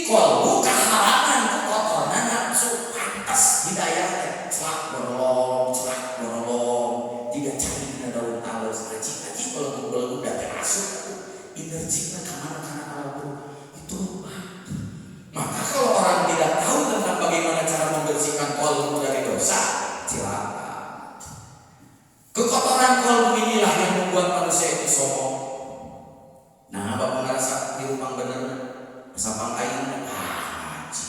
kolbu kahalangan ku kotorna nafsu pantas hidayah celak borolong jika cari dina daun talus aji kalau udah terasuk energinya kemana-mana kalau itu. Maka kalau orang tidak tahu tentang bagaimana cara membersihkan kolbu dari dosa, celaka. Kekotoran kolbu inilah yang membuat manusia itu sombong. Nah, bapak ngerasa di rumah bener, sapang aing, ngaji,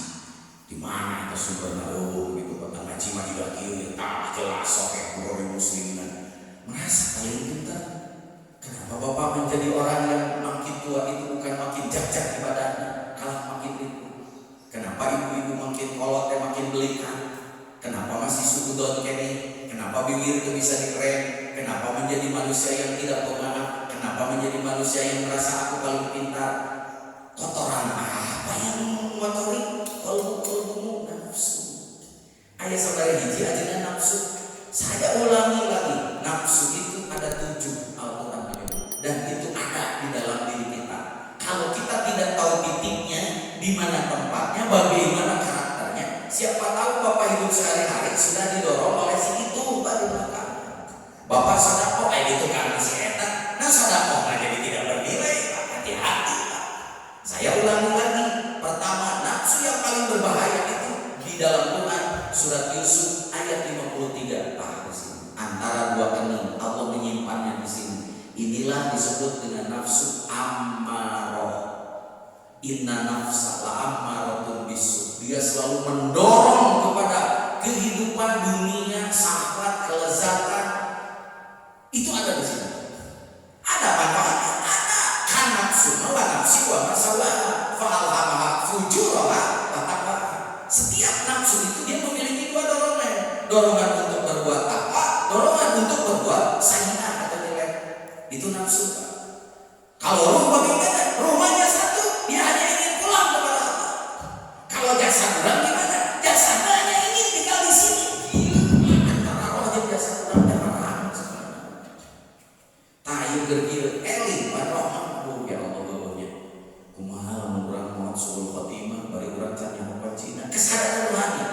di mana itu sumbernya gitu, kata ngaji mah tidak kiri, tak jelas sok orang muslim merasa paling pintar. Kenapa bapak menjadi orang yang makin tua itu bukan makin jak-jak ibadahnya, kalah makin itu? Kenapa ibu-ibu makin kolot dan makin belikan? Kenapa masih sugudon kene? Kenapa bibir itu bisa dikerem? Kenapa menjadi manusia yang tidak pemanah? Kenapa menjadi manusia yang merasa aku paling pintar? Kotoran apa yang mengotori kolbu nafsu? Ayah saudara hiji aja nafsu. Saya ulangi lagi, nafsu itu ada 7 Al-Quran dan itu ada di dalam diri kita. Kalau kita tidak tahu titiknya, di mana tempatnya, bagaimana karakternya, siapa tahu bapak hidup sehari-hari sudah didorong oleh si itu tadi belakang. Bapak sedekah itu karena si eta, nah sedekah jadi tidak bernilai. Hati-hati. Saya ulangi lagi. Pertama, nafsu yang paling berbahaya itu di dalam Quran surat Yusuf ayat 53. Antara dua kening Allah menyimpannya di sini. Inilah disebut dengan nafsu ammarah. Inna nafsa la ammaratun bisu. Dia selalu mendorong kepada kehidupan dunia, syahwat, kelezatan. Itu ada di sini. Ada manfaatnya, ada. Kan nafsu wa nafsi wa masalah fa'alhamaha fujuraha wa taqwa. Setiap nafsu itu dia memiliki 2 dorongan. Dorongan untuk berbuat takwa, dorongan untuk berbuat sayyi'ah atau jelek. Itu nafsu. Kalau ruh bagaimana? Rumahnya satu, dia hanya ingin pulang kepada Allah. Kalau jasad orang gimana? Jasadnya hanya ingin tinggal di sini. Antara roh dan jasad orang dan orang sebenarnya. Tayu gergil eling roh ya Allah bawahnya. Kumaha lamun urang maot suul khotimah bari urang can nyaho Cina. Kesadaran rohani.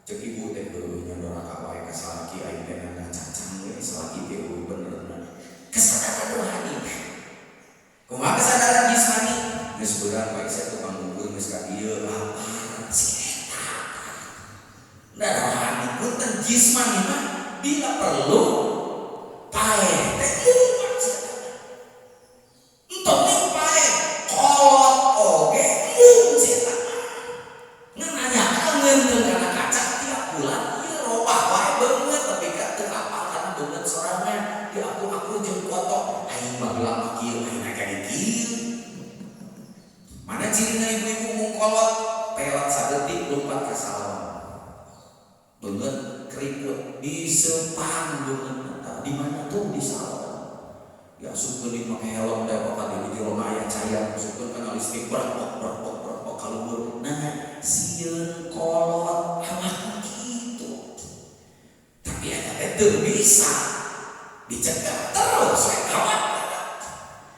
Cek ibu teh nya doraka wae ka salaki aing teh ngacacang we salaki teh bener. Kesadaran rohani. Kumaha kesadaran jismani? Geus beurang bae saya tukang bubur geus ka dieu lapar si eta. Da rohani punten jismani mah bila perlu pae teh lupa entok ning pae kolot oge mun si eta. Nganyakeun kana kaca tiap bulan ieu robah wae beungeut tapi ka teu apal kana beungeut sorangan di aku jeung foto aing mah gelang kieu aing ka dikieu. Mana cirina ibu-ibu mungkolot peot sadetik lompat ka salon. Beungeut keriput disepang beungeut di mana tuh di salon. Ya sukeun di make helm teh pokoknya di jero aya cahaya sukeun kana listrik berpok kaluhur. Nah, sieun kolot awak kitu. Tapi eta teh bisa dicegah terus awak.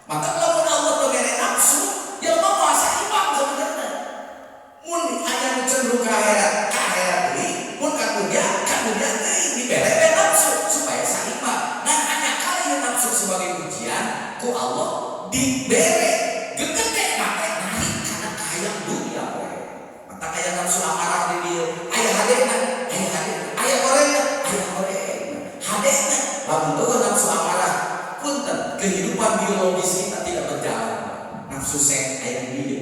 Maka lamun Allah teu mere nafsu, jelema moal saimbang sebenarnya. Mun aya nu cenderung ka akhirat deui, mun ka dunya deui dibere nafsu supaya saimbang. Nah, hanya kali nafsu sebagai ujian ku Allah dibere gegede make narik kana hayang dunia we. Mata kaya nafsu amarah di dieu, aya hadena, aya orangna, hadena. Lamun teu nafsu amarah, punten kehidupan biologis kita tidak berjalan. Nafsu seks aya di dieu.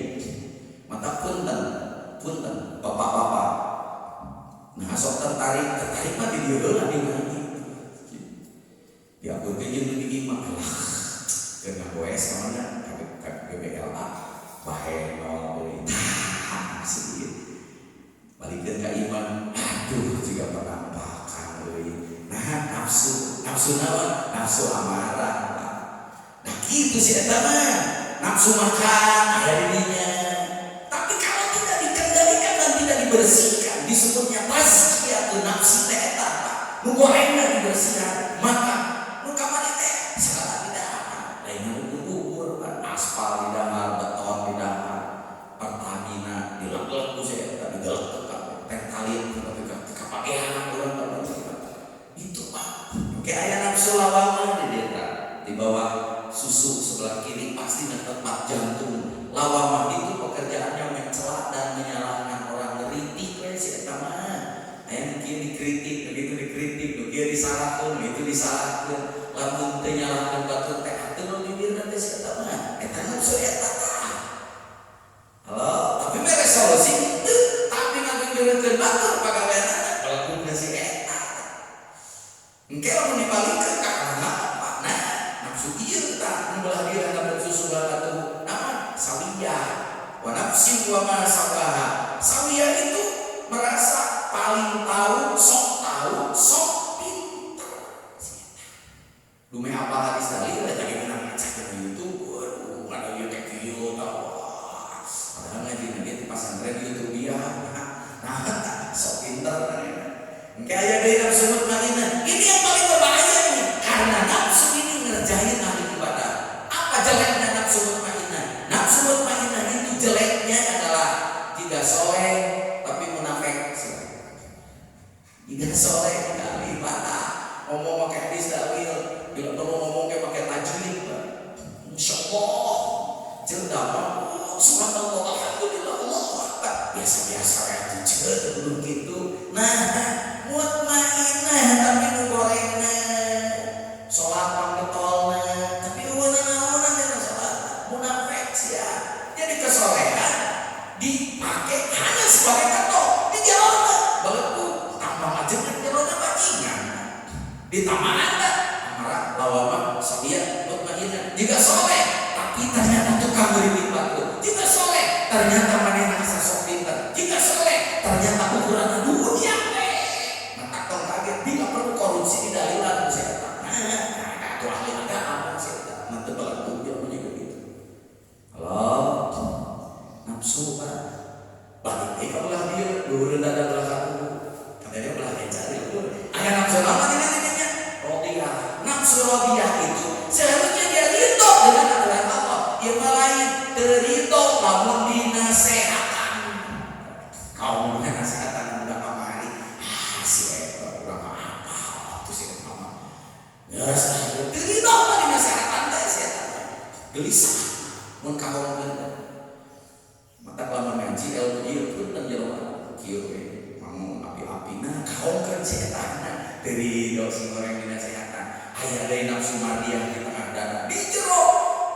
Mata punten bapak-bapak. Nah, sok tertarik mah di dieu heula di mana gitu. Ya aku teh jeung di imah lah. Kena goes kamana KBLA bae nol deui. Sedih. Balikeun ka iman, aduh juga penampakan euy. Nah, nafsu naon? Nafsu amarah. Nah, kitu si eta mah. Nafsu makan ada di dinya. Tapi kalau tidak dikendalikan dan tidak dibersihkan, disebutnya tazkiyatun nafsi teh eta. Nu gorengna dibersihkan, maka nu kamari teh segala tidak lain bubur, aspal di dahar, beton di dahar. susu sebelah kiri pasti tempat jantung. Lawamah itu pekerjaannya mencela dan menyalahkan orang, ngeritik si eta mah. Aya kieu dikritik, begitu dikritik, kieu disalahkeun, itu disalahkeun. Lamun teu nyalahkeun batur teh atuh bibirna teh si eta mah. Eta nafsu eta tah. Halo, tapi mere solusi teu, tapi ngabibirkeun batur pagaweana melakukan si eta. Engke lamun dibalikeun ka kana apa? Nah, nafsu ieu tah nu belah diri kana susu batu naon? Sawiyah. Wa nafsin wa ma sabaha. Sawiyah itu merasa paling tahu, sok pintar. Lume apa hadis dalil tadi kita ngecek di YouTube, waduh, ada ieu teh kieu tah. Padahal ngaji di pesantren YouTube dia. Nah, sok pintar. Engke aya deui nafsu mutmainnah. Ini yang paling berbahaya nih, karena nafsu ini ngerjain ahli ibadah. Apa jeleknya nafsu mutmainnah? Nafsu mutmainnah itu jeleknya adalah tidak soleh tapi munafik. Tidak soleh ahli ibadah, ngomong pakai hadis dalil, bila perlu ngomong kayak pakai tajwid, insyaallah, cerdas, subhanallah, alhamdulillah, Allahu akbar, biasa-biasa ya, belum gitu. Nah, mutmainnah tapi nu gorengna, sholat panggetolna, tapi uwana-uwana dina sholat, munafik sia. Jadi kesolehan dipakai hanya sebagai ketok di jalurna, baleku tambah aja di jalurna bajingan. Ditambah ada amara lawama sawiyah mutmainnah. Jika soleh tapi ternyata tukang beribadah batur. Jika soleh ternyata manehna asa sok pintar. Jika soleh ternyata ukuran dunia kaget, bila perlu korupsi di dalilan saya. Nah, itu ahli agama saya. Nanti balik mobil punya begitu. Halo, nafsu pak, balik ke belah dia, dulu dada belah kamu, katanya belah yang cari dulu. Ayah nafsu lama ini rodiyah. Nafsu rodiyah itu seharusnya dia ridho dengan aturan Allah. Yang lain terridho namun dinasehatkan. Kau mau nasihatkan udah kamari. Ya, saya tidak tahu di masyarakat saya gelisah, mun kahongan. Mata lama ngaji ilmu ieu pun dan jelema kieu we mau api-api nah kahongan saya tanya dari dosi goreng dinasehatan. Aya deui nafsu mardiah di tengah dada. Di jero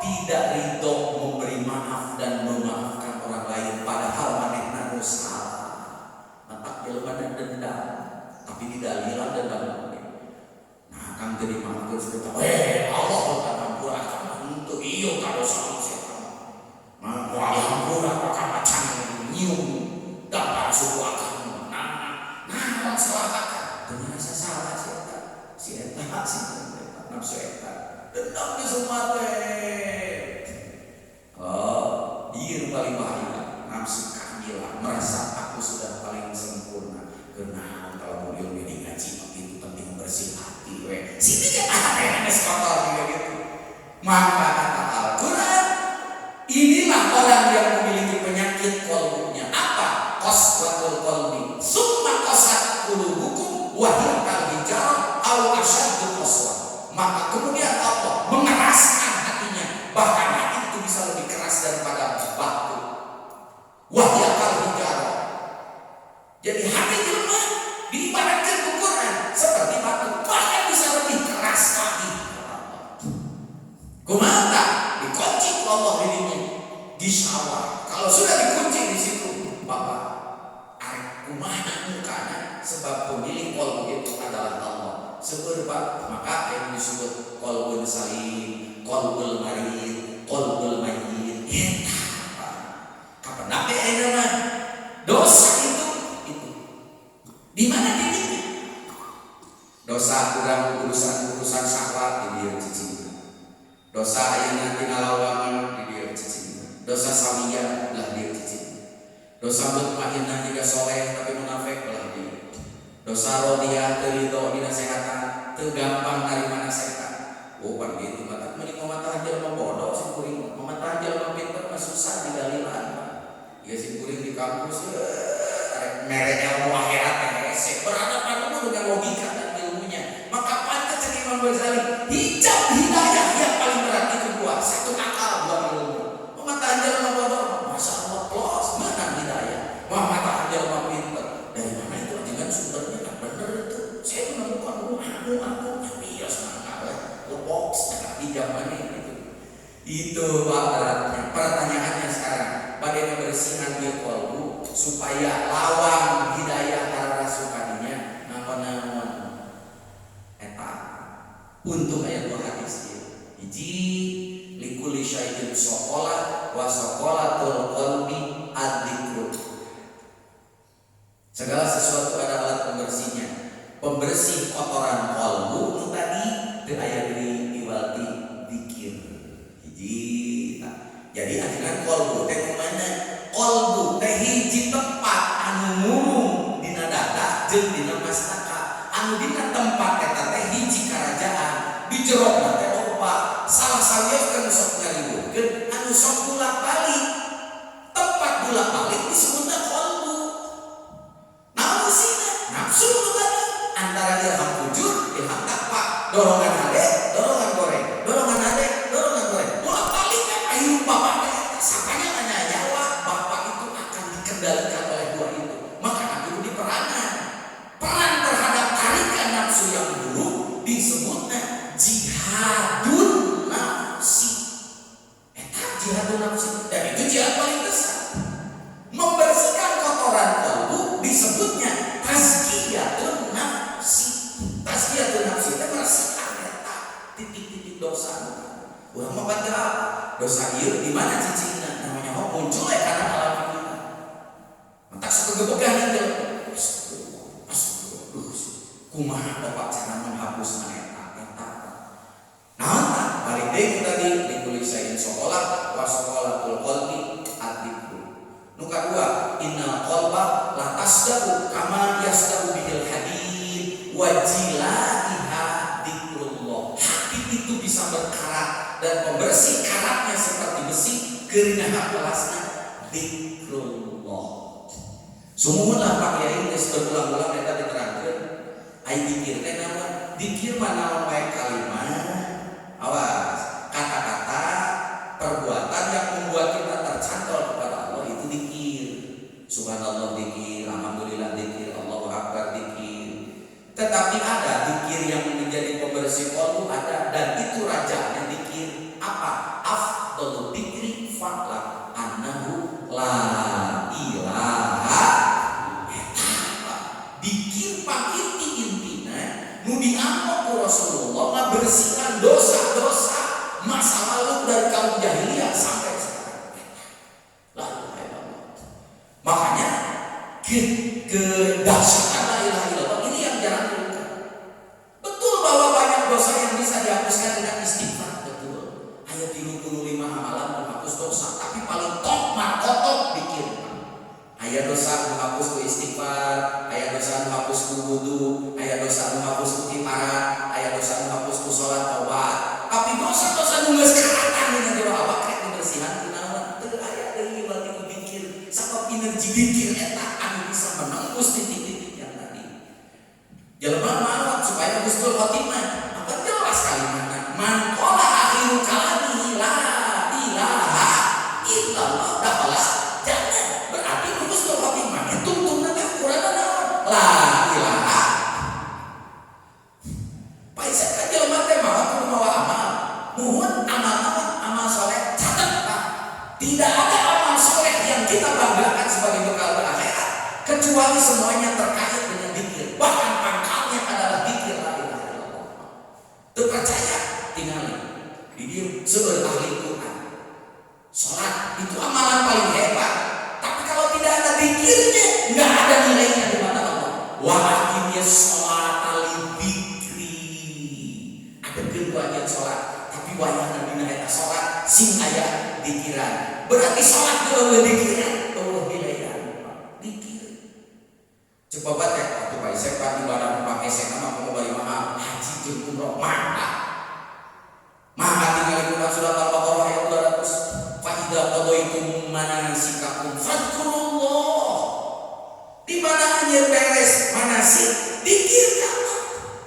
tidak ridho memberi maaf dan memaafkan orang lain padahal manehna nu salah. Mata jelema dendam tapi di dalilan dendam. Kang jadi mampir sudah Allah akan ampurakan untuk iyo kalau sama siapa mau ampura akan macam nyium dan para suku akan nah salah dengan rasa salah siapa nafsu eta dendam di semua oh dia paling bahaya nafsu kamila merasa aku sudah paling sempurna karena kalau mau ilmu ini ngaji itu penting bersih hati sini kita ada kotor juga gitu. Maka kata Al-Quran, inilah orang yang memiliki penyakit qalbunya. Apa? Qaswatul qalbi. Summa qasat qulubukum wa hiya kal hijarah aw asyaddu qaswa. Maka kemudian Allah mengeraskan hatinya, bahkan hati itu bisa lebih keras daripada batu. Wa hiya kal hijarah. Jadi hati jelema diibaratkan Al-Quran seperti batu, bahkan bisa lebih keras lagi. Kumata dikunci Allah dirinya di syawal. Kalau sudah dikunci di situ, Bapak, arek kumaha mukanya sebab pemilik qalbu itu adalah Allah. Sebab maka yang disebut qalbun salim, qalbul marid, qalbul mayyit. Eta kapan nabi ayeuna dosa itu di mana titiknya? Dosa kurang urusan syahwat di dia cicing. Dosa ayeuna tinggal lawangan di dia cicing. Dosa sawiyah belah dia cicing. Dosa mutmainnah juga soleh tapi munafik belah dia. Dosa rodiyah teu ridho dinasehatan, teu gampang narima nasihat. Oh pan gitu mata mending mematah jelema bodoh sing kuring, mematah jelema pinter mah susah digalilan. Ya sing kuring di kampus merek ilmu akhirat berhadapan dengan logika dan ilmunya. Maka pantas Imam Ghazali hijab hidayah yang paling berat itu dua. satu akal dua ilmu. Mata anjal mah bodoh, masya Allah plus mana hidayah. Mata anjal mah pinter. Dari mana itu ajangan sumbernya? Nah, bener itu. Saya menemukan aku bias mana box di zaman itu. Itu Pak beratnya. Pertanyaannya sekarang, bagaimana bersihan dia kolbu supaya lawan hidayah arah sukadinya naon eta untuk ayat dua hadis dia. Hiji likuli syai'in sokola wa sokolatul qalbi ad-dzikru. Segala sesuatu ada alat pembersihnya. Pembersih kotoran kolbu tadi teu aya deui iwalti dzikir. Hiji. Jadi ajengan kolbu teh mana? Kolbu teh hiji tempat anu ngurung dina dada jeung dina mastaka. Anu dina tempat eta teh hiji karajaan, di jerona teh loba. Salah sawieukeun sok ngaliweukeun anu sok bolak-balik. Tempat bolak-balik disebutna kolbu. Naon sina? Nafsu tadi antara ilham fujur, ilham takwa, dorongan hade, dorongan goreng, dorongan hade, dorongan goreng. Bolak-balik kan ayo bapak teh sapanya nanya nyawa bapak itu akan dikendalikan oleh dua itu. Maka itu diperanan. Peran terhadap tarikan nafsu yang buruk disebutnya jihadun nafsi. Eta jihadun nafsi. Dan itu jihad paling besar. Membersihkan kotoran kalbu disebutnya tazkiyatun nafsi. Tazkiyatun nafsi itu bersihkan eta titik-titik dosa. Urang mah baca apa? Dosa ieu di mana cicingna? Namanya muncul karena alam kita. Mentak sakegebegan teh. Kumaha bapak cara menghapus eta. Nah, balik deui tadi dikulik sain sekolah wa sekolatul qalbi ad-dzikru. Nu kadua, innal qalba la tasdabu kama yasdabu bihil hadid wa jilaiha dzikrullah. Hati itu bisa berkarat dan pembersih karatnya seperti besi, keringah pelasna dzikrullah. Sumuhun lah Pak Kiai geus berulang-ulang eta diterangkeun. Ai dikir teh naon? Dikir mah naon wae kalimat. Awas, kata-kata, perbuatan yang membuat kita tercantol kepada Allah itu dikir. Subhanallah dikir, alhamdulillah dikir, Allahu akbar dikir. Tetapi ada dikir yang menjadi pembersih qalbu ada, dan itu rajanya dikir. Apa? Afdhalul dzikri fa'lam annahu la ilaha dikir pang inti-intina nu diampun ku Rasulullah ngabersihkan dosa-dosa masa lalu dari kaum jahiliyah sampai sekarang. La ilaha illallah. Makanya kedahsyatan la ilaha illallah ini yang jarang diungkap. Betul bahwa banyak dosa yang bisa dihapuskan dengan istighfar, betul. Ayat 35 amalan menghapus dosa, tapi paling top markotok dikir. Aya dosa menghapus ku istighfar, aya dosa menghapus ku wudu, aya dosa menghapus ku kiparat, aya dosa menghapus ku salat taubat. Tapi dosa-dosa nu geus karatan dina jero awak rek dibersihan kunaon? Teu aya deui berarti ku dikir. Sabab energi dikir eta anu bisa menembus titik-titik yang tadi. Jelema maot supaya husnul khotimah. Apa jelas kalimatna? Man qala akhiru kalamihi la ilaha illallah dakhala jannah. Berarti husnul khotimah itu tungtungna teh Qur'an naon? La ilaha. Paisa ka jelema teh mawa amal. Muhun amal naon? Amal saleh catet Pak. Tidak ada amal saleh yang kita banggakan sebagai bekal berakhirat kecuali semuanya terkait dengan dzikir. Bahkan pangkalnya adalah dzikir la ilaha illallah. Teu percaya tingali. Di dieu seueur ahli Quran. Salat itu amalan paling hebat. Tapi kalau tidak ada dzikirnya, enggak ada nilainya di mata Allah. Wa aqimish sholata li dzikri. Ada keduanya salat, tapi wayahna dina eta salat sing aya dzikiran. Berarti salat eueuh dzikiran, eueuh nilaian. Dzikir. Coba baca waktu Pak Isek Pak ibadah pakai sena mah mau bari mahal haji jeung umroh mahal. Mahal tinggal Quran surat Al-Baqarah ayat 200. Fa idza qadaitum manasikakum fadhkurullah. Di mana anjeun beres manasik dikirkan.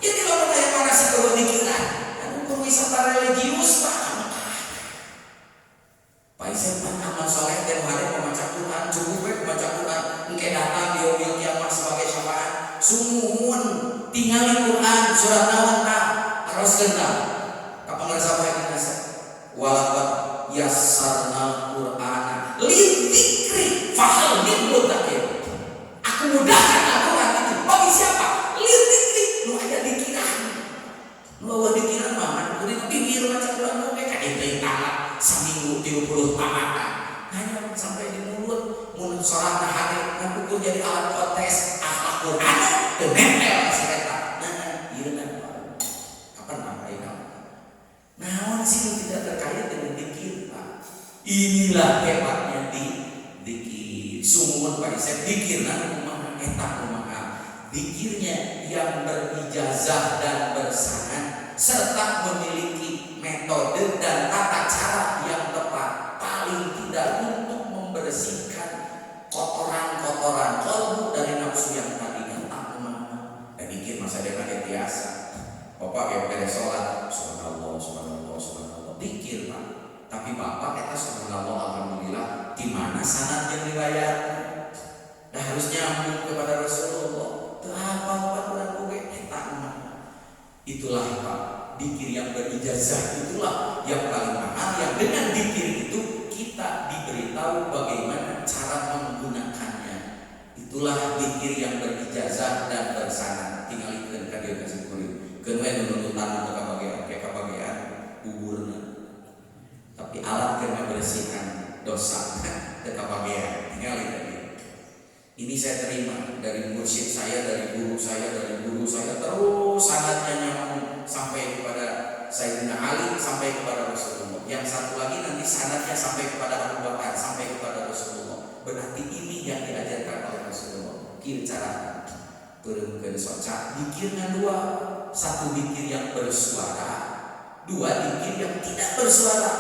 Ya di mana aya manasik eueuh dikiran. Anu kudu wisata religius Pak. Parisep amal soleh dan hari membaca Quran, cukup membaca Quran, engke datang di yaumil kiamat sebagai syafaat. Sumuhun tinggali Quran surat nawan tah haroskeun tah. Kapan ngerasa bae dinasa. Walaqad yassarnal Qur'ana lidzikri fahal min mudzakir. Aku mudahkan Al-Quran itu bagi siapa? Lidzikri, nu aya dikiran. Nu aya dikiran mah kudu dipikir baca Quran nu kayak itu tamat seminggu 30 tamat. Hanya sampai di mulut mun salat hari kan ukur jadi alat kontes akhlak Quran teu nempel si eta. Nah, ieu na kapan nampai nama. Naon sih tidak terkait dengan zikir, Pak. Inilah hebatnya di zikir. Sumuhun parisep zikirna kumaha eta kumaha. Zikirnya yang berijazah dan bersanad serta memiliki metode dan tata cara yang tepat, paling tidak untuk membersihkan kotoran-kotoran kalbu dari nafsu yang tadi entah kemana. Dan zikir masa dia pakai biasa. Bapak kayak beres sholat, subhanallah, subhanallah, subhanallah, zikir Pak. Tapi Bapak kita subhanallah, alhamdulillah, di mana sanad yang riwayatnya? Nah harus nyambung kepada Rasulullah. Itu apa Quran oge eta mana? Itulah Pak, zikir yang berijazah itulah yang paling mahal. Yang dengan zikir itu kita diberitahu bagaimana cara menggunakannya. Itulah zikir yang berijazah dan bersanad. Tinggal ikeun ka dieu kasih kuring. Keun we nunutan untuk kabagean buburna. Tapi alat keur membersihkan dosa teu kabagean. Tinggal itu. Ini saya terima dari mursyid saya, dari guru saya, terus sanadnya nyambung sampai kepada Sayyidina Ali, sampai kepada Rasulullah. Yang satu lagi nanti sanadnya sampai kepada Abu Bakar, sampai kepada Rasulullah. Berarti ini yang diajarkan oleh Rasulullah. Kieu cara peureukeun soca, zikirna dua. Satu zikir yang bersuara, dua zikir yang tidak bersuara.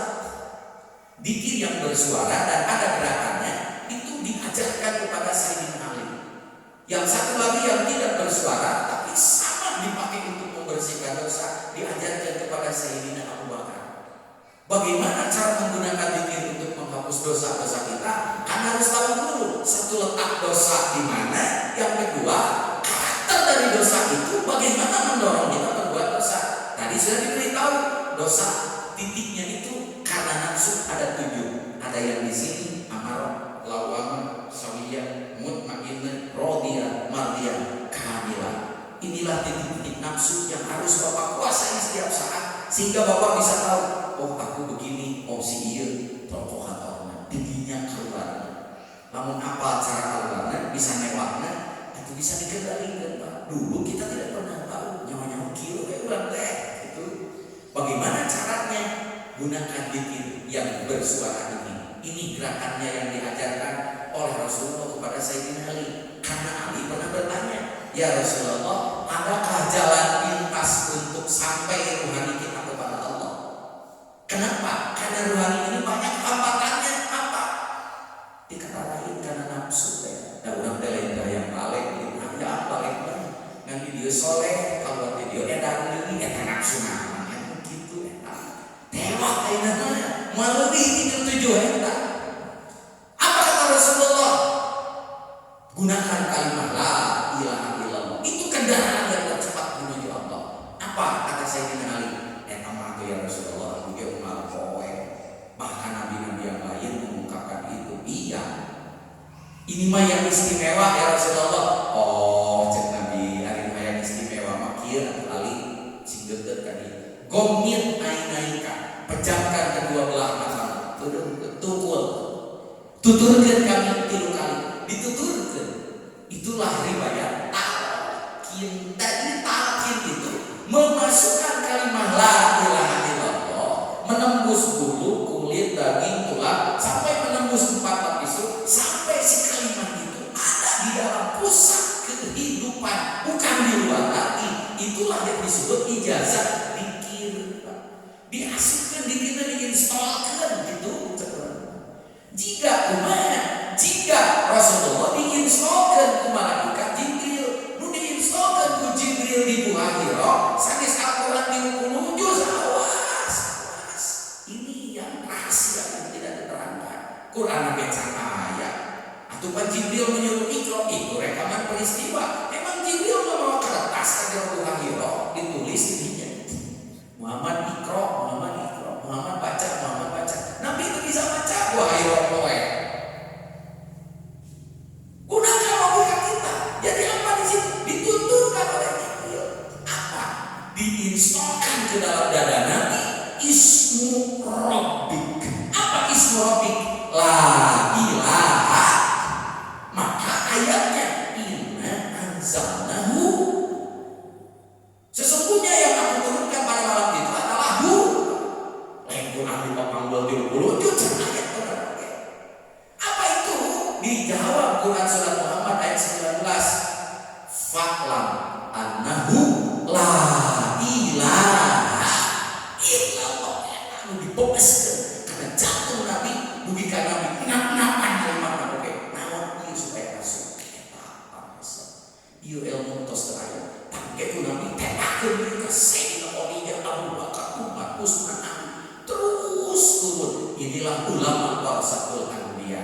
Zikir yang bersuara dan ada gerakannya itu diajarkan kepada Sayyidina Ali. Yang satu lagi yang tidak bersuara tapi sama dipakai untuk membersihkan dosa, diajarkan kepada Sayyidina Abu Bakar. Bagaimana cara menggunakan zikir untuk menghapus dosa-dosa kita? Kan harus tahu dulu satu letak dosa di mana, yang kedua karakter dari dosa itu bagaimana mendorong kita berbuat dosa. Tadi sudah diberitahu dosa titiknya itu karena nafsu ada 7. Ada yang di sini amarah, lawamah, sawiyah, mutmainnah, radiyah, mardiyah, kamilah. Inilah titik-titik nafsu yang harus Bapak kuasai setiap saat sehingga Bapak bisa tahu, oh aku begini, oh si ieu pokok atau tidinya keluarnya. Namun apa cara keluarnya bisa newakna itu bisa dikendalikan Pak. Dulu kita tidak pernah tahu nyawa-nyawa kilo kayak urang teh itu. Bagaimana caranya? Gunakan zikir yang bersuara ini. Ini gerakannya yang diajarkan oleh Rasulullah kepada Sayyidina Ali. Karena Ali pernah bertanya, ya Rasulullah, adakah jalan pintas untuk sampai ruhani kita kepada Allah? Kenapa? Karena ruhani ini banyak hambatannya. Apa? Dikata lain karena nafsu ya. Nah orang lain yang balik, ya apa lagi? Nanti dia soleh, kalau dia edan ini ya nafsu namanya begitu ya. Tewak ayeuna maleui 37 hektar. Apa kata Rasulullah? Gunakan kalimat la ilaha illallah. Itu kendaraan yang tercepat menuju Allah. Apa kata Sayyidina Ali? Eta mah ya Rasulullah, aku ge umal poe. Bahkan nabi-nabi yang lain mengungkapkan itu. Iya. Ini mah yang istimewa ya Rasulullah. Oh, cek Nabi, ari mah yang istimewa mah kieu atuh Ali singgeut tadi. Gomit ainaika, pejamkan kedua belah mata, tukul, tuturkan kami 3 kali, dituturkan. Itulah riwayat talqin. Tadi talqin itu memasukkan kalimat la ilaha illallah, menembus bulu, kulit, daging, tulang, sampai menembus 4 lapis, sampai si kalimat itu ada di dalam pusat kehidupan, bukan di luar lagi. Itulah yang disebut ijazah. Diasupkan dikira diinstalkan gitu. Jika Rasulullah diinstalkan ku malaikat Jibril, nu diinstalkan ku Jibril di Gua Hira, sanes Al-Qur'an diukur Quran baca ayat. Atau Pak Jibril menyuruh ikro, itu rekaman peristiwa. Memang Jibril membawa kertas Hadratul Hiro, ditulis dirinya. Muhammad ikro, Muhammad baca. Nabi itu bisa baca, wahai orang. Gunakan logika kita. Jadi apa di situ? Dituturkan oleh Jibril. Apa? Diinstalkan ke dalam dada Nabi Ismu Rabbik. Apa Ismu Rabbik? La ilaha. Maka ayatnya inna anzalnahu. Sesungguhnya yang aku turunkan pada malam itu adalah hu. Quran di papang 20 juz ayat benar. Apa itu? Dijawab Quran surat Muhammad ayat 19. Fa'lam annahu la ilaha illallah. Anu dipopeskeun karena jantung Nabi dugi ka Nabi ngap-ngapan kalimat oke. Naon ieu supaya masuk eta apa masa. Ieu ilmu tos teu aya. Tangke ku Nabi tetakeun ieu ka Sayyidina Khadijah Abu Bakar Umar Utsman terus turun. Inilah ulama warasatul anbiya.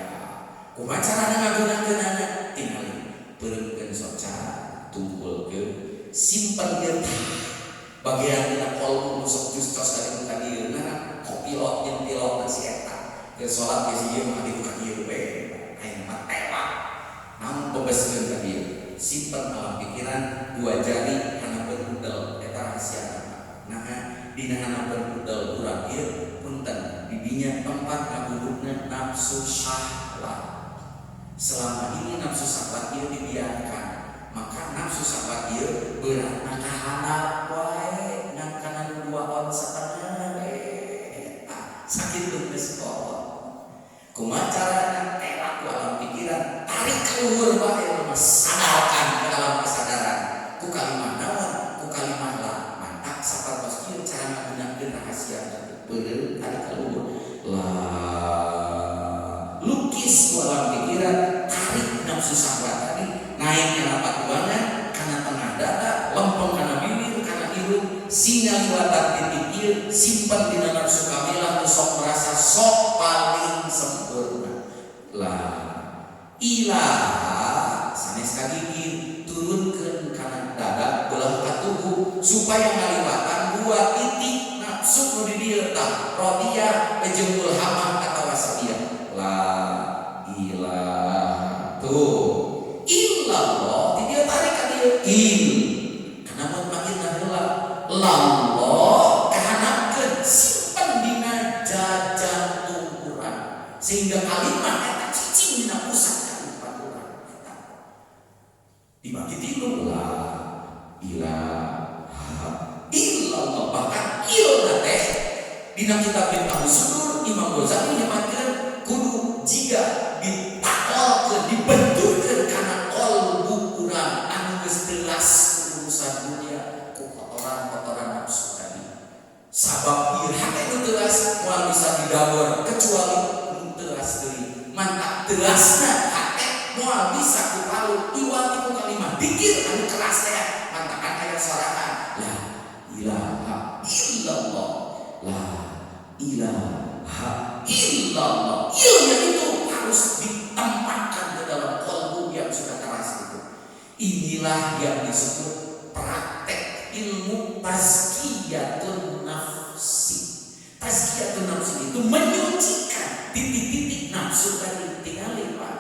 Kumaha carana ngagunakeunana? Tingali beureumkeun soca tumpulkeun simpen ieu bagian dina kolbu sok justos dari muka dieu na kopilot jeung pilot si eta keur salat ge si ieu mah di muka dieu we aing mah tewak namun pebeskeun ka dieu simpen dalam pikiran dua jari hanapeun budal eta rahasia nah dina hanapeun budal urang ieu punten didinya tempat ngabubukna nafsu syahwat. Selama ini nafsu syahwat ieu dibiarkan, maka nafsu syahwat ieu berat nakahanap wae ngan kana 2 ons setengah we sakit geus kolot. Kumaha carana terak ku alam pikiran tarik keluar wae mah sadarkan ke dalam kesadaran ku kalimah naon ku kalimah la mantap sapartos kieu cara ngagunakeun rahasia beureum tarik keluar la lukis ku alam pikiran tarik nafsu syahwat tadi naik kana patuangan kana tengah dada lempeng kana bibir kana hidung singa liwatan titik ieu simpen dina nafsu kamilah sok merasa sok paling sempurna la ilaha sanes kagigi turunkeun kana dada belah katubuh supaya ngaliwatan 2 titik nafsu nu di dieu tah radiyah jeung mulhamah atawa sabiyah la ilaha tuh illallah dia tarik ka dieu il kana mun makin heula lallah kahanapkeun simpen dina jajan Quran sehingga kalimat eta cicing dina pusat kalimat Quran eta dibagi 3 la ilaha illallah bahkan ilna teh dina kitab Bintang Sudur Imam Ghazali nyematkeun kudu jiga ditakolkeun dibenturkeun kana qalbu urang anu geus teulas urusan dunia ku kotoran-kotoran nafsu tadi. Sabab ieu hate nu teulas moal bisa didawar kecuali nu teulas deui. Mantap teulasna hate moal bisa ku palu iwati ku kalimah dikir anu keras teh mantakan aya sorangan la ilaha illallah la ilaha illallah. Ilmu itu harus ditempatkan ke dalam qalbu yang sudah keras itu. Inilah yang disebut praktek ilmu tazkiyatun nafsi. Tazkiyatun nafsi itu menyucikan titik-titik nafsu tadi. Tingali Pak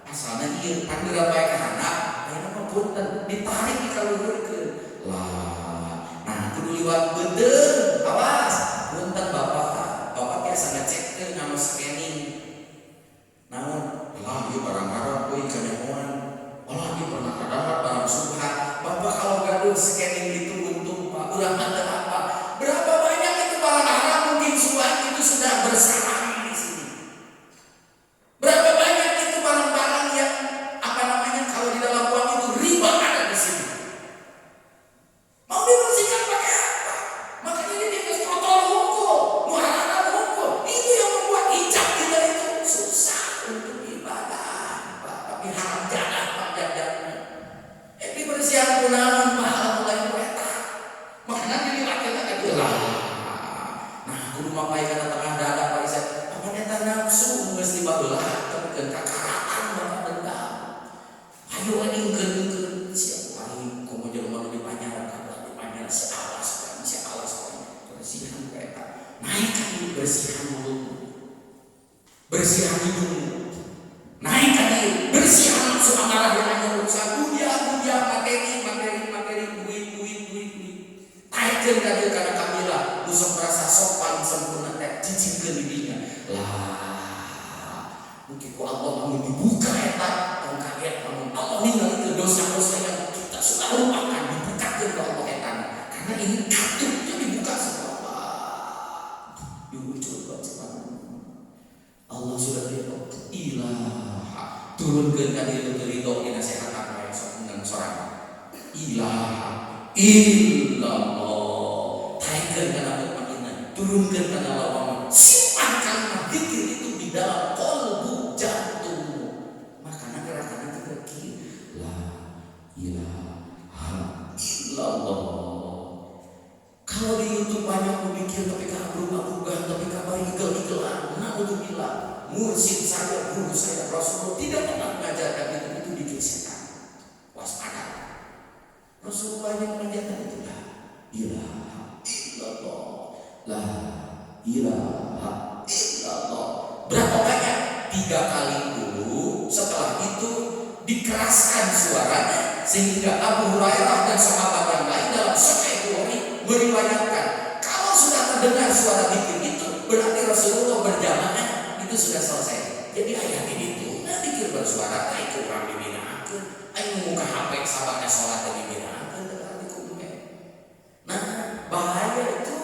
asalna ieu panggeuran bae ka handap ayeuna mah punten ditarik dikaluhurkeun lah nah kudu liwat beuteung awas punten bapak biasa ngecek nama scanning namun lah dia barang haram kuy kenemuan Allah dia pernah kadapat barang subhat bapak kalau gaduh scanning itu untung Pak ulah ada apa berapa banyak itu barang haram mungkin subhat itu sudah bersarang di sini berapa banyak itu barang-barang yang apa namanya kalau di dalam uang itu riba ada di sini mau dibersihkan pakai apa makanya bersihan hidungmu, naikkan diri, bersihan nafsu amarah yang hanya urusan dunia, materi, duit. Naikkan diri karena kamilah, usah merasa sok paling sempurna, cicingkan dirinya. Lah, mungkin ku Allah mau dibuka etak, tong kaget Allah ninggal itu dosa-dosa yang kita sudah lupakan, dibukakan ke Allah etak. Karena ini kartunya dibuka sama Allah. Coba Allah sudah ridho. Ilaha turunkan kali itu ridho di nasihat apa yang dengan seorang ilaha illallah. Taikkan kana makina, turunkan kana lawan. Simpankan zikir itu di dalam kolbu jantungmu. Makanya gerakan itu kaki la ilaha illallah. Kalau di YouTube banyak memikir tapi kan berubah-ubah, tapi kabar igel-igelan, naudzubillah. Mursyid saya, guru saya, Rasulullah tidak pernah mengajarkan itu dikir setan. Waspada. Rasulullah yang mengajarkan itu la ilaha illallah, la ilaha illallah. Berapa banyak? 3 kali dulu. Setelah itu dikeraskan suaranya sehingga Abu Hurairah dan sahabat yang lain dalam Sahih Bukhari meriwayatkan kalau sudah terdengar suara zikir itu berarti Rasulullah berjamaah itu sudah selesai. Jadi ayat ini itu nah zikir bersuara itu orang dibinakan ayo muka HP sahabatnya sholat dan dibinakan nah bahaya itu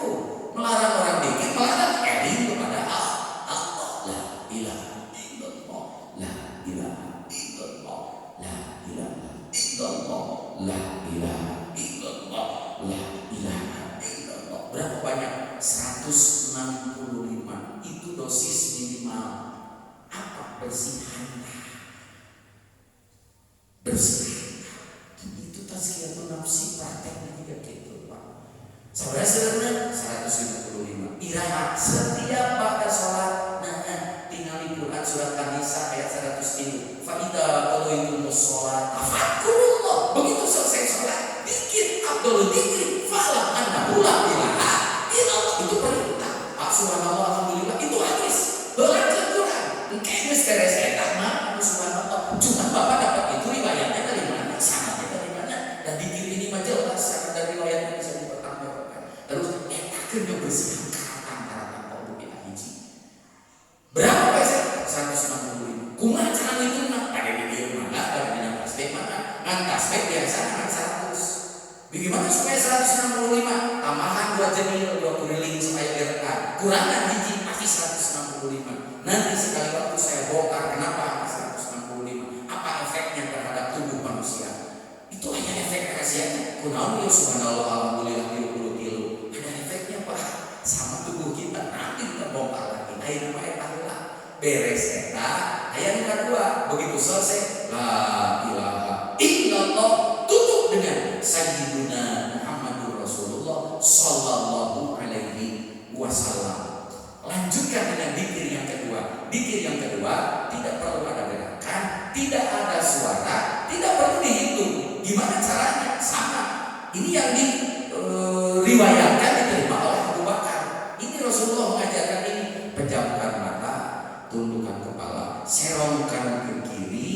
melarang orang zikir, melarang eling kepada Allah. La ilaha illallah, la ilaha illallah, la ilaha illallah, la ilaha illallah, la ilaha illallah. Berapa banyak? 165. Itu dosis minimal. Apa? Bersih hati. Itu tazkiyatun nafsi, prakteknya juga gitu, Pak. Saudara-saudara 155. Iraha setiap pada sholat tinggal Quran surat An-Nisa ayat 103. Fa idza qadaytumus sholat tafakkurullah. Begitu selesai sholat, zikir Abdul dzikri fa'lam annahu la ilaha illallah. Itu perintah. Subhanallah alhamdulillah itu hadis. Belajar Quran. Engke geus beres eta mah subhanallah. Cuma Bapak dapat itu riwayatnya dari mana? Sanadnya dari mana? Dan zikir ini mah jelas sanad dari riwayatnya bisa dipertanggungjawabkan. Terus kerja bersihan karatan kolbu kita hiji. Berapa peser? 165. Kumaha cara itu mah? Pada video mana? Pada video tasbih mana? Ngan tasbih biasa ngan 100. Bagaimana supaya 165? Tambahan 2 jenil, 2 kuriling supaya direkam. Kurangan hiji pasti 165. Nanti sekali waktu saya bongkar kenapa 165. Apa efeknya terhadap tubuh manusia? Itu hanya efek rahasianya. Kunaon ya subhanallah alhamdulillah 30 kilo. Ada efeknya Pak sama tubuh kita. Nanti kita bongkar lagi. Ayo nama eta beres eta. Ayat yang kedua begitu selesai la ilaha illallah tutup dengan sayyiduna Muhammadur Rasulullah sallallahu alaihi wasallam. Lanjutkan dengan zikir yang kedua. Zikir yang kedua tidak perlu ada gerakan, tidak ada suara, tidak perlu dihitung. Gimana caranya? Sama. Ini yang diriwayatkan diterima oleh Abu Bakar. Ini Rasulullah mengajarkan ini. Pejamkan mata, tundukkan kepala, serongkan ke kiri.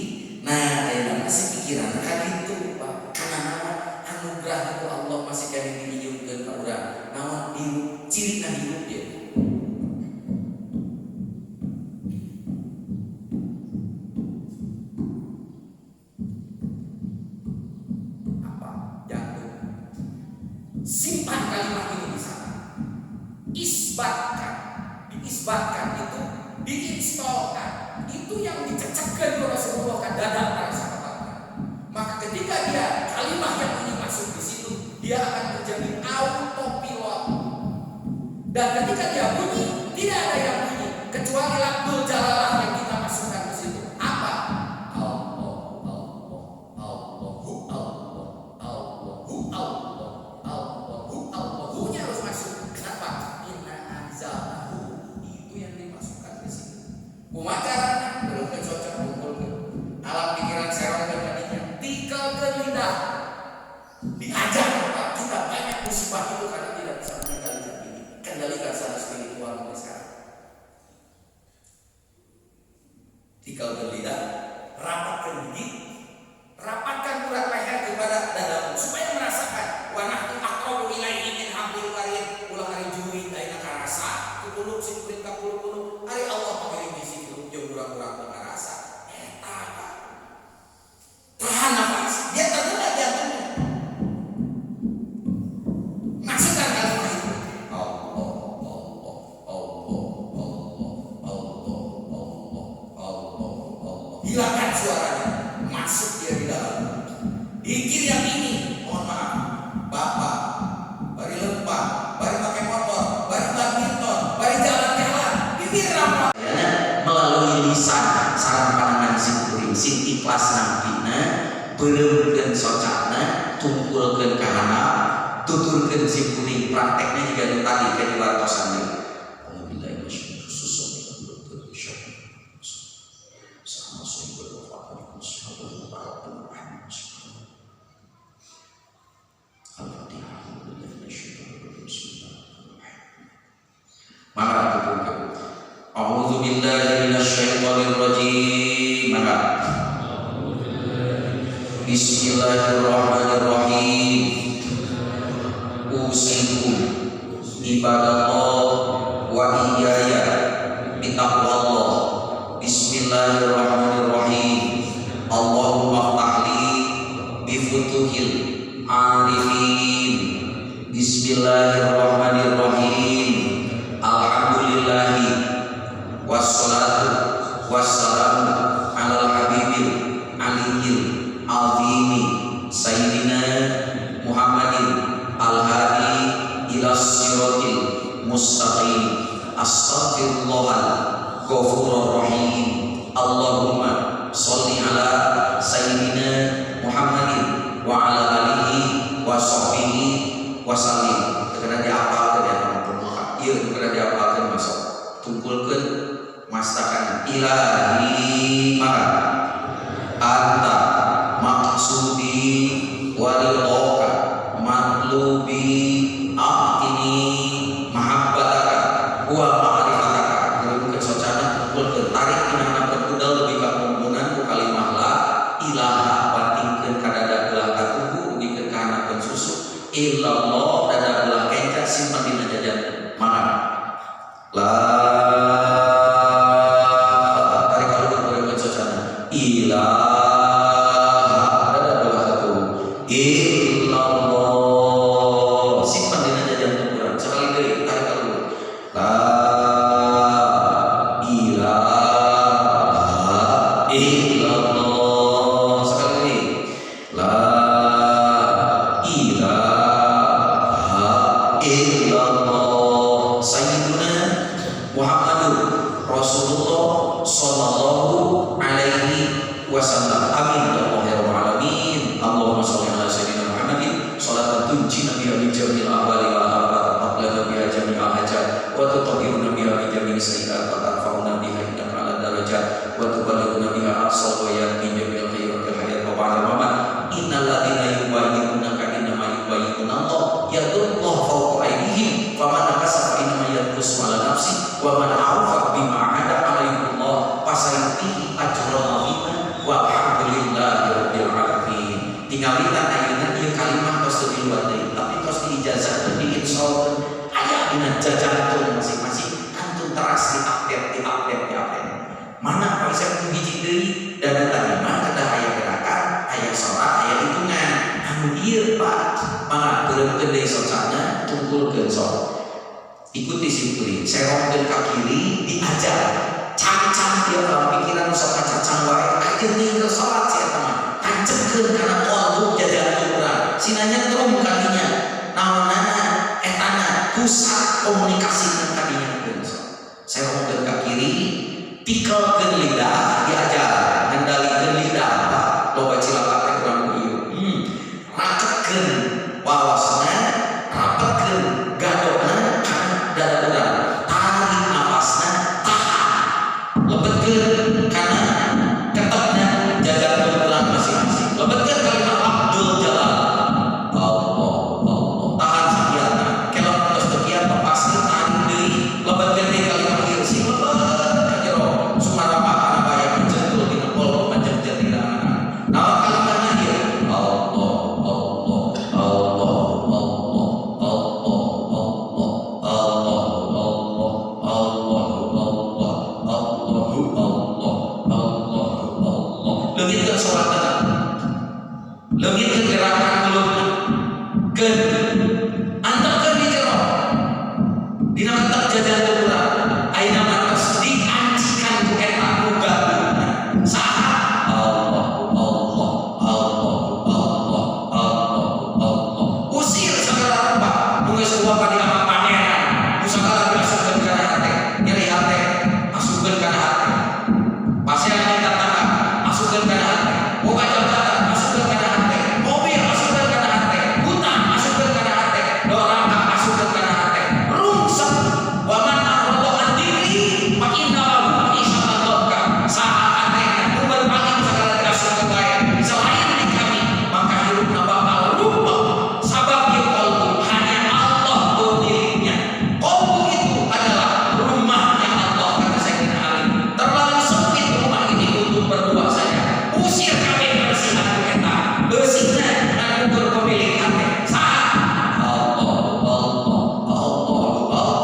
Nah, ayat masih pikiran kan itu Pak. Karena nama anugerah itu Allah masih kami dihidupkan ke orang. Nama hidup, ciri hidup dia. Simpan kalimat ini di sana. Isbatkan. Diisbatkan itu diinstalkan. Itu yang dicecekkan oleh Rasulullah ke dada para sahabatnya. Maka ketika dia kalimat yang ini masuk di situ, dia akan menjadi autopilot. Dan ketika dia bunyi, tidak ada yang bunyi kecuali lafzul jalalah yang kita masukkan di situ. Apa? Allahu-nya harus masuk. Kenapa? Inna anzalnahu. Itu yang dimasukkan di situ. Kumacaranya belum cocok kumpulkan. Alam pikiran serong dan tadinya tinggal ke lidah. Diajar Pak, kita banyak musibah itu karena tidak bisa mengendalikan ini. Kendalikan secara spiritual sekarang. tikalkeun lidah, rapatkeun gigi, rapatkan urat leher kepada dadamu supaya merasakan wa nahnu aqrabu ilaihi min hablil warid. Ulah ari jurit ayeuna karasa kuluk sing kuring ka kuluk ari Allah pakiring bisi jeung urang-urang teu karasa eta tahan nafas dia terkena jantungnya masukkan kalimat itu Allah Allah Allah Allah Allah Allah Allah hilangkan suaranya masuk dia di dalam dikir yang ini mohon maaf bapak bari lempar bari pakai motor bari badminton bari jalan-jalan bibir rapat melalui lisan sareng pandangan simkuring sing ikhlas nampina beureukeun socana tumpulkeun ka handap tuturkeun simkuring praktekna juga nu tadi ke diwartosan deui alhamdulillah masyaallah susun sama sumber wafaat Al-Fatihah. Maka tuturkeun a'udzu billahi minasyaitonir rajim. Maka bismillahirrahmanirrahim. Usikum ibadallah wa iyaya bitaqwallah. Bismillahirrahmanirrahim. Allahumma ftahli bifutuhil arifin. Bismillahirrahmanirrahim. Alhamdulillahi wassalatu wassalamu alal habibil aliyyil azimi sayyidina Muhammadin al-hadi ila siratil mustaqim. Astaghfirullahal ghafurur rahim. Allahumma sholli ala sayyidina Muhammadin wa ala alihi wa sahbihi wa sallim. Kena diapalkeun ya teman-teman. Ieu kena diapalkeun masuk. Tumpulkeun mastakan ilahi maka anta maksudi waliloka matlubi atini mahabbataka wa ma'rifataka. Kemudian socana tumpulkeun tarik pinangna budal lebih ka kumpunan ku kalimah la ilaha batingkeun ka dada belah katubu dikeun ka hanapeun susu illallah dada belah kenca simpen dina jajan maka la tarik kalau berbuat socana ilaha dada belah katubu illallah simpen dina jajan tukuran sekali deui tarik kalau la ilaha illallah sekali deui la ilaha illallah sayyiduna Muhammadur Rasulullah sallallahu alaihi wasallam. Amin ya rabbal alamin. Allahumma shalli ala sayyidina Muhammadin shalatan tunjina biha min jamil ahwali wal afat wa tablana biha jami'al hajat wa tutahhiruna biha min jami'is sayyi'at wa tarfa'una biha indaka ala darajat wa tuballighuna biha aqsal ghayat min jami'il khairatil hayat wa ba'da mamat. Innal ladzina yubayyi'unaka innama yubayyi'una Allah yadullahu fawqa aydihim faman nakasa fa innama yanqusu ala nafsi wa man aufa bima ahada alaihullah fasayutihi ajran 'azima walhamdulillahi rabbil alamin. Tinggalkan ayeuna ieu kalimat tos teu diluar deui tapi tos diijazahkeun diinsolkeun aya dina jajantung masing-masing antun teras diupdate. Mana konsep hiji deui dan tadi mah kedah aya gerakan aya salat aya hitungan anu ieu Pak mangga beureukeun deui socana tumpulkeun sok ikuti simkuring serongkeun ka kiri diajar cang-cang dia dalam pikiran sok cacang wae ajeun tinggal salat sia eta mah tancekeun kana qalbu jajan urang sinanya trum kadinya naonnana etana pusat komunikasi kadinya serongkeun ka kiri tikelkeun lidah diajar ngendalikeun lidah Pak loba cilaka teh urang ieu rakekeun wawasna rapetkeun gadogna dada urang tarik nafasna tahan lebetkeun kana ketekna jaga urang masing-masing lebetkeun kalimat Abdul Jalal Allah tahan sakiatna kelon tos teu kieu lepaskeun tarik deui lebetkeun deui kalimat ieu sing lebet ka jero sumarama kana baya penceun leungit teu salat tenang, leungit teu gerakan mulutna, keun antepkeun di jero, dina ketek jajan teu urang, ayeuna mah tos diancikan ku eta nu gabungna, saha Allah, Allah, Allah, Allah, Allah, Allah, usir segala rupa, nu geus rupa di amal pangeran, nu sagala diasupkeun kana hate, nyeri hate, asupkeun kana hate, pasien datang, asupkeun kana hate, boga jabatan, asupkeun kana hate, mobil asupkeun kana hate, hutang asupkeun kana hate, doraka asupkeun kana hate, rungsep, wa man arada an diri, fa inna lahu ma'isatan dhanka, saha hatena nu berpaling sagala diasupkeun bae, selain di kami, maka hirupna bakal lupa, sabab ieu qalbu hanya Allah pemiliknya. Qalbu itu adalah rumahnya Allah, kata Sayyidina Ali. Terlalu sempit rumah ini untuk berdua saja. Usir kabeh bersihan ku eta. Beusihna anu berpemilik hati. Saha? Allah, Allah, Allah, Allah, Allah,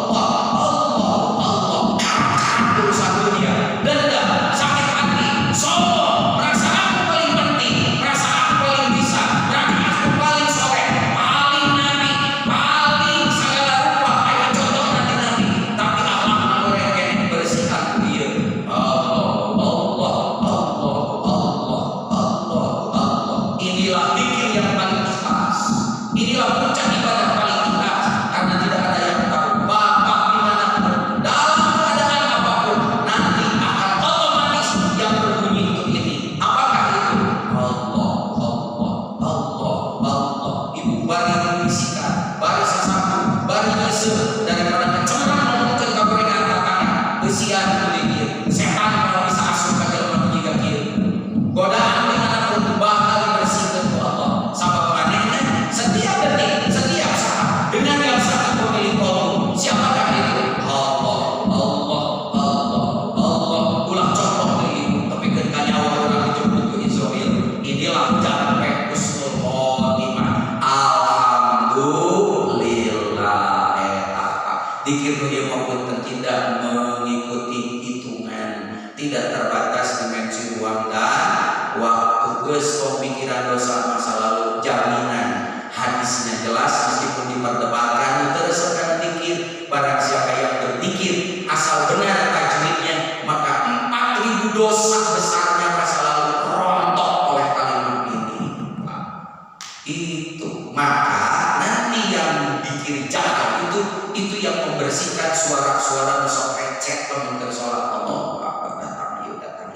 Allah. Kakak urusan dunia, dendam, sakit hati, sombong, merasa aku paling penting, merasa aku paling bisa, merasa aku paling soleh, paling nabi, paling segala rupa, aya contoh nabi-nabi, tapi akhlakna goreng kene bersihan ku ieu. Allah, Allah, Allah, Allah, Allah, Allah. Inilah zikir yang paling ikhlas. Inilah puncak ibadah paling ikhlas, karena tidak ada yang tahu Bapak dimanapun, dalam keadaan apapun, nanti akan otomatis yang berbunyi untuk ini. Apakah itu? Allah, Allah, Allah, Allah. Ibu bari bisikan, bari sasaku, bari nyesel daripada kecemburuan ngomongkeun ka gorengan tatangga, beusian kudu dieu. Setan kalau bisa asup ka jelema nu jiga kieu. Godaan dimanapun bakal dibersihkeun ku Allah. Sabab manehna setiap detik, setiap saat dengan yang satu pemilik qalbu. Siapakah itu? Allah, Allah, Allah, Allah. Ulah contoh deui ibu, tepikeun ka nyawa urang dijemput ku Israil. Inilah jampe husnul khotimah. Alhamdulillah eta. Dikir nu ieu mah punten tidak mengikuti hitungan, tidak terbatas dimensi ruang dan waktu. Geus pemikiran dosa masa lalu jaminan hadisnya jelas meskipun diperdebatkan tersekan dikir. Barang siapa yang berzikir asal benar tajwidnya, maka 4.000 dosa besarnya masa lalu rontok oleh kalimat ini. Nah, itu maka nanti yang dikir jahat itu yang membersihkan suara-suara nusa recet pemikir sholat. Allah datang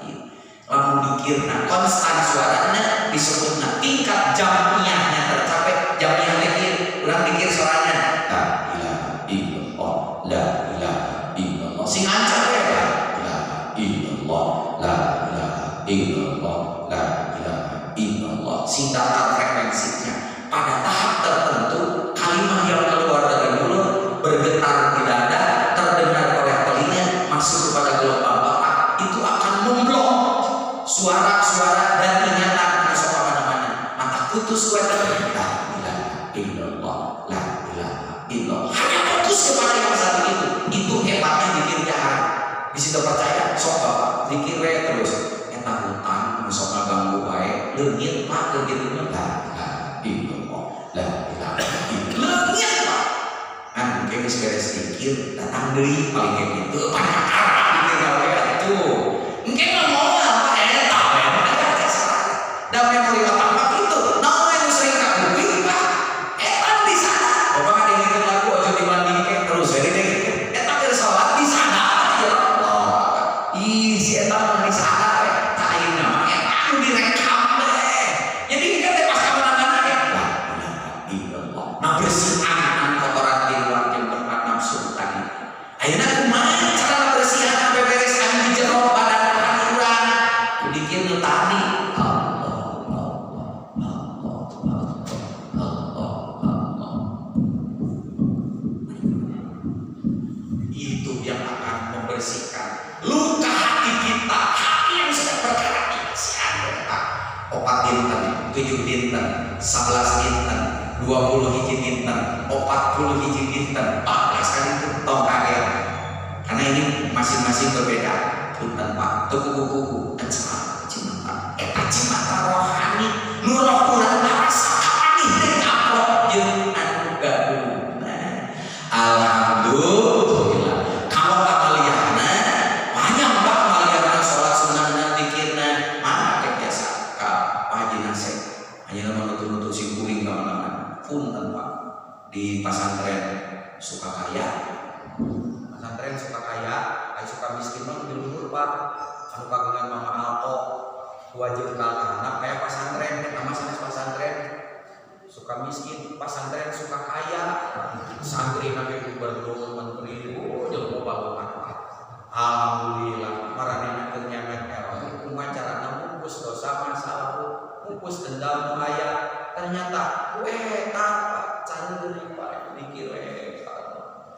ieu. Lamun dikirna konstan suaranya disebutna tingkat jamiahnya tercapai. Jamiah dikir, urang dikir suaranya la ilaha illallah, la ilaha illallah. Sing ancam we la ilaha illallah, la ilaha illallah, la ilaha illallah. Sing datar frekuensinya pada tahap tertentu kalimat yang keluar dari mulut bergetar di dada, terdengar oleh telinga, masuk kepada gelombang otak, itu akan memblok suara-suara dan ingatan masuk ke mana-mana. Maka putus kuatan la ilaha illallah, la ilaha illallah. Hanya fokus kepada yang satu itu. Itu hebatnya zikir jahat. Di situ percaya, sok bapak zikir we terus. Eta hutang sok ngaganggu bae, leungit mah keur kitu la ilaha illallah, la ilaha illallah. Leungit mah kan mungkin geus beres zikir, datang deui paling kayak gitu. Panakara zikir gawe atuh. Engke ngomong apa eta we ada salah. Da memori otak mah kitu. Naon we nu sering kakuping Pak? Eta di sana. Bapak ngadengkeun lagu aja dibandingkeun terus we dengkeun. Eta keur salat di sana ya Allah. Ih si eta mah di sana we. Tah ayeuna mah eta nu direkam deh. Jadi kita teh pas kamana-mana ya. La ilaha illallah. Nah bersihan kotoran di luar jeung tempat nafsu tadi. Ayeuna kumaha cara bersihan sampai beres anu di jero badan hati urang? Dikir nu tadi. Itu yang akan membersihkan luka hati kita, hati yang sedang bergerak sian eta. 4 dinten, 7 dinten, 11 dinten, 20 hiji dinten, 40 hiji dinten, 14 kali itu tong kaget. Karena ini masing-masing berbeda. Punten Pak, teu kuku-kuku, ecah, cimentan, eta anu kagungan Mama Alto wajib anak kayak pasantren nama sanes pasantren suka miskin pasantren suka kaya santri nabi gubernur menteri jeung loba alhamdulillah marane ternyata cara bungkus dosa masalah bungkus dendam aya ternyata eta canderi Pak mikir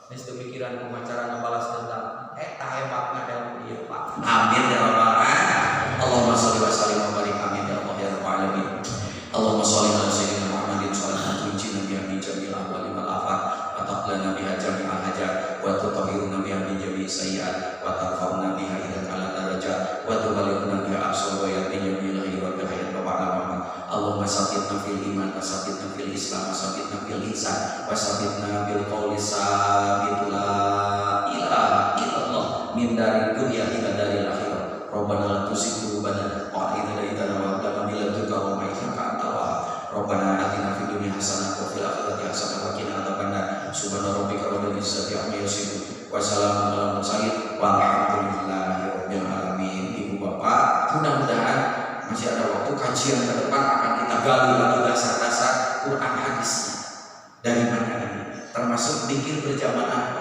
mesti pikiran cara balas dendam eta hebatna dalam ieu Pak amin ya rabbal alamin Allahumma shalli wa sallim wa barik amin ya Allah ya rabbal alamin Allahumma shalli ala sayyidina Muhammadin sallallahu alaihi wa sallam min jamil ahwali wal afat wa taqlana biha jami'al hajat wa tutahhiruna biha min jami'i sayyi'at wa tarfa'una biha ila ala darajat wa tuballighuna biha aqsal ghayat min jami'il khairat wa hayat wa ba'da Allahumma sabitna fil iman wa sabitna fil islam wa sabitna fil ihsan wa sabitna bil qawli sabit la ilaha illallah min dari dunya ila daril akhirah Rabbana la tuzigh qulubana ba'da idh hadaytana wa hab lana min ladunka rahmah innaka antal wahhab Rabbana atina fid dunya hasanah wa fil akhirati hasanah wa qina adzabannar subhana rabbika rabbil izzati amma yasifun wa salamun alal mursalin walhamdulillahi rabbil alamin. Ibu bapak, mudah-mudahan masih ada waktu kajian ke depan akan kita gali lagi dasar-dasar Quran hadisnya dari mana ini, termasuk zikir berjamaah.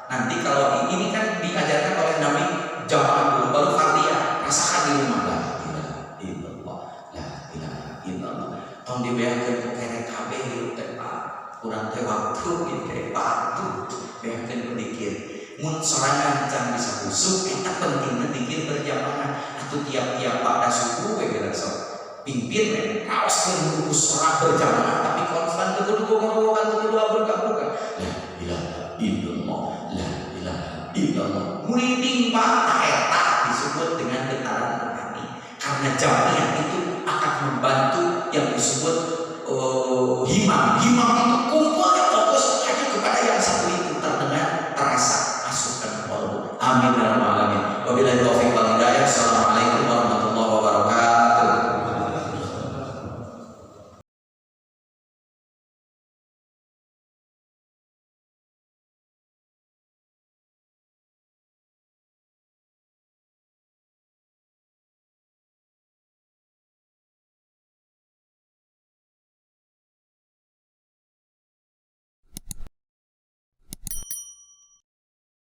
Nanti kalau ini kan diajarkan oleh Nabi jamaah dulu baru fardiyah, rasakan di rumah la ilaha illallah la ilaha illallah. Tong dibeakeun ku kere kabeh hirup teh urang teh waktu ieu waktu beakeun zikir. Mun sorangan can bisa khusuk eta pentingna zikir berjamaah. Tiap-tiap pada subuh we geus sok pimpin we kaos keur sholat berjamaah tapi konstan teu kudu bergabung la ilaha illallah la ilaha illallah muriding Pak eta disebut dengan getaran hati karena jamnya